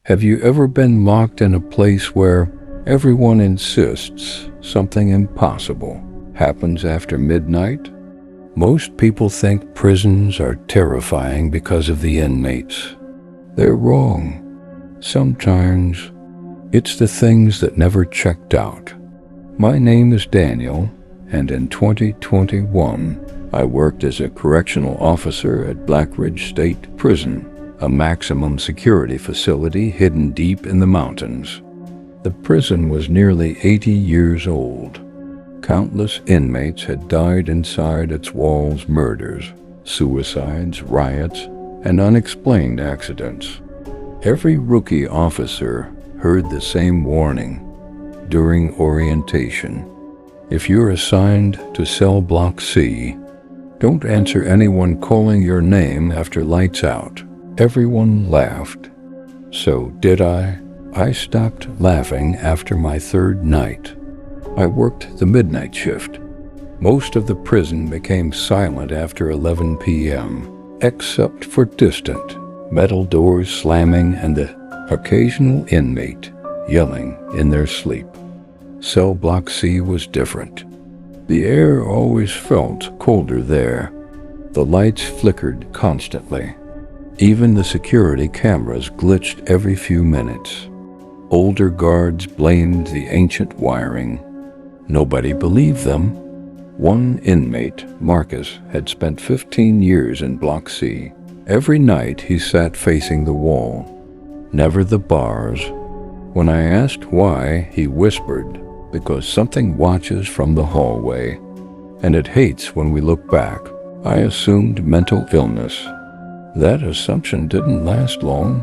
Have you ever been locked in a place where everyone insists something impossible happens after midnight? Most people think prisons are terrifying because of the inmates. They're wrong. Sometimes it's the things that never checked out. My name is Daniel, and in 2021, I worked as a correctional officer at Blackridge State Prison, a maximum security facility hidden deep in the mountains. The prison was nearly 80 years old. Countless inmates had died inside its walls: murders, suicides, riots, and unexplained accidents. Every rookie officer heard the same warning during orientation. If you're assigned to cell block C, don't answer anyone calling your name after lights out. Everyone laughed. So did I. I stopped laughing after my third night. I worked the midnight shift. Most of the prison became silent after 11 p.m., except for distant metal doors slamming and the occasional inmate yelling in their sleep. Cell block C was different. The air always felt colder there. The lights flickered constantly. Even the security cameras glitched every few minutes. Older guards blamed the ancient wiring. Nobody believed them. One inmate, Marcus, had spent 15 years in Block C. Every night he sat facing the wall, never the bars. When I asked why, he whispered, "Because something watches from the hallway, and it hates when we look back." I assumed mental illness. That assumption didn't last long.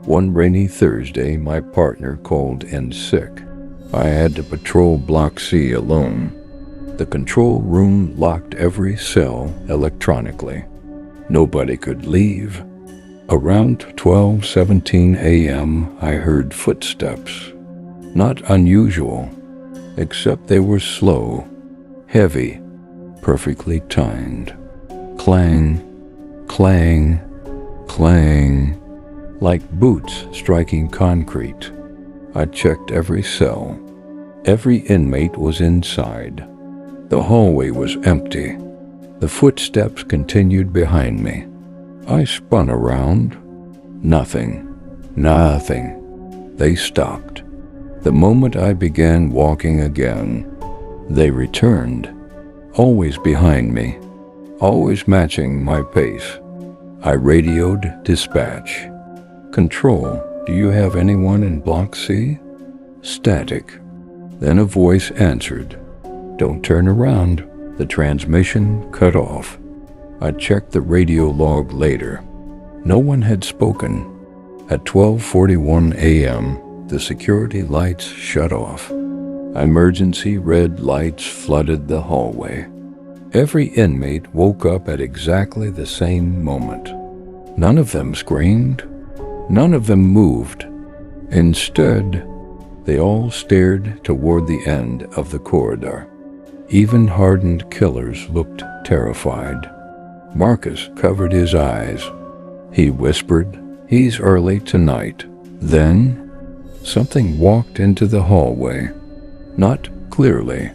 One rainy Thursday, my partner called in sick. I had to patrol Block C alone. The control room locked every cell electronically. Nobody could leave. Around 12:17 a.m., I heard footsteps. Not unusual, except they were slow, heavy, perfectly timed. Clang, clang, clang, like boots striking concrete. I checked every cell. Every inmate was inside. The hallway was empty. The footsteps continued behind me. I spun around. Nothing. Nothing. They stopped. The moment I began walking again, they returned, always behind me, always matching my pace. I radioed dispatch. "Control, do you have anyone in Block C?" Static. Then a voice answered, "Don't turn around." The transmission cut off. I checked the radio log later. No one had spoken. At 12:41 a.m., the security lights shut off. Emergency red lights flooded the hallway. Every inmate woke up at exactly the same moment. None of them screamed. None of them moved. Instead, they all stared toward the end of the corridor. Even hardened killers looked terrified. Marcus covered his eyes. He whispered, "He's early tonight." Then, something walked into the hallway. Not clearly,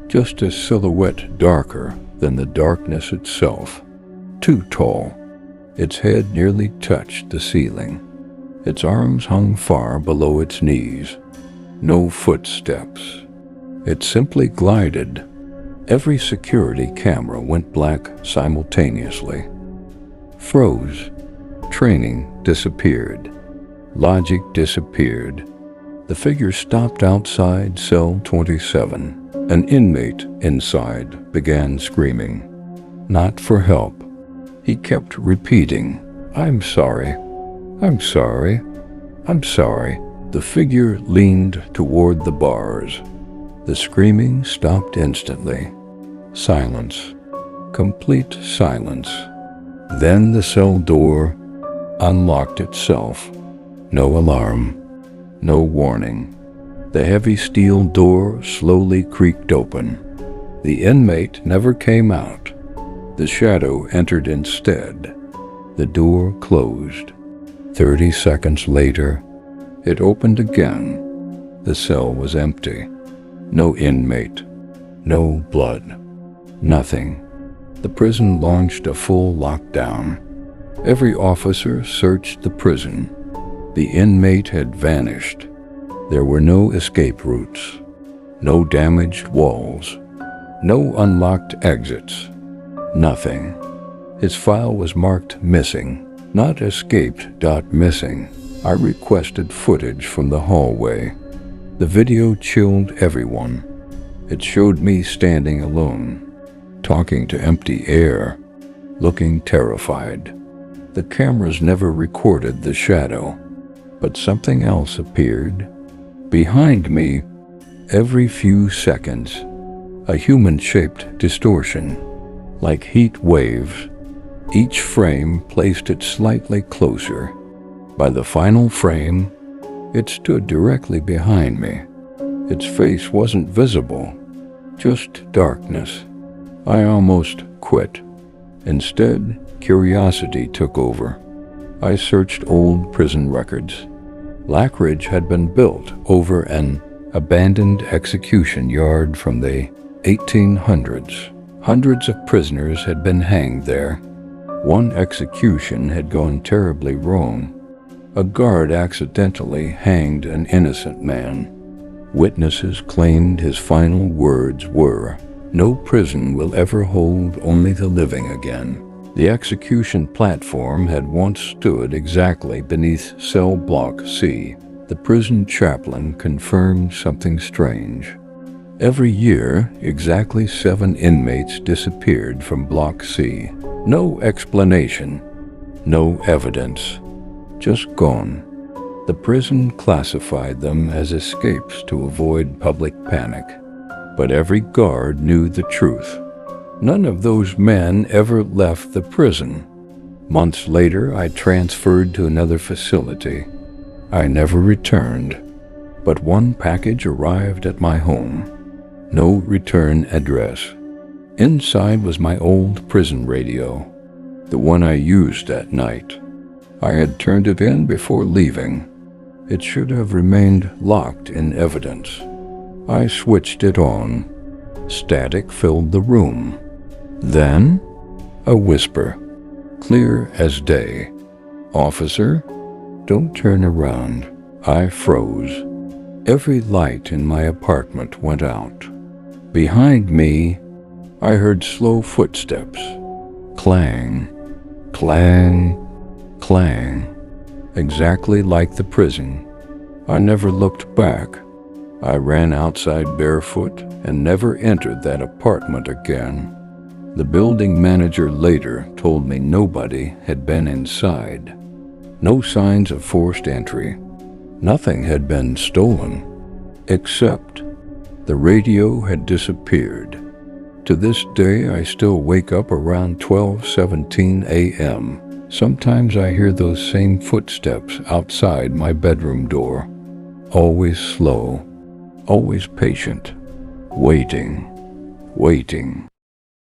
just a silhouette darker than the darkness itself. Too tall. Its head nearly touched the ceiling. Its arms hung far below its knees. No footsteps. It simply glided. Every security camera went black simultaneously. Froze. Training disappeared. Logic disappeared. The figure stopped outside cell 27. An inmate inside began screaming. Not for help. He kept repeating, "I'm sorry. I'm sorry. I'm sorry." The figure leaned toward the bars. The screaming stopped instantly. Silence. Complete silence. Then the cell door unlocked itself. No alarm. No warning. The heavy steel door slowly creaked open. The inmate never came out. The shadow entered instead. The door closed. 30 seconds later, It opened again. The cell was empty. No inmate. No blood. Nothing. The prison launched a full lockdown. Every officer searched the prison. The inmate had vanished. There were no escape routes. No damaged walls. No unlocked exits. Nothing. His file was marked missing, not escaped. Missing. I requested footage from the hallway. The video chilled everyone. It showed me standing alone, talking to empty air, looking terrified. The cameras never recorded the shadow, but something else appeared. Behind me, every few seconds, a human-shaped distortion, like heat waves. Each frame placed it slightly closer. By the final frame, it stood directly behind me. Its face wasn't visible, just darkness. I almost quit. Instead, curiosity took over. I searched old prison records. Blackridge had been built over an abandoned execution yard from the 1800s. Hundreds of prisoners had been hanged there. One execution had gone terribly wrong. A guard accidentally hanged an innocent man. Witnesses claimed his final words were, "No prison will ever hold only the living again." The execution platform had once stood exactly beneath cell block C. The prison chaplain confirmed something strange. Every year, exactly 7 inmates disappeared from block C. No explanation, no evidence. Just gone. The prison classified them as escapes to avoid public panic. But every guard knew the truth. None of those men ever left the prison. Months later, I transferred to another facility. I never returned, but one package arrived at my home. No return address. Inside was my old prison radio, the one I used at night. I had turned it in before leaving. It should have remained locked in evidence. I switched it on. Static filled the room. Then, a whisper, clear as day. "Officer, don't turn around." I froze. Every light in my apartment went out. Behind me, I heard slow footsteps. Clang, clang, clang. Exactly like the prison. I never looked back. I ran outside barefoot and never entered that apartment again. The building manager later told me nobody had been inside. No signs of forced entry. Nothing had been stolen, except the radio had disappeared. To this day, I still wake up around 12:17 a.m. Sometimes I hear those same footsteps outside my bedroom door. Always slow, always patient, waiting, waiting.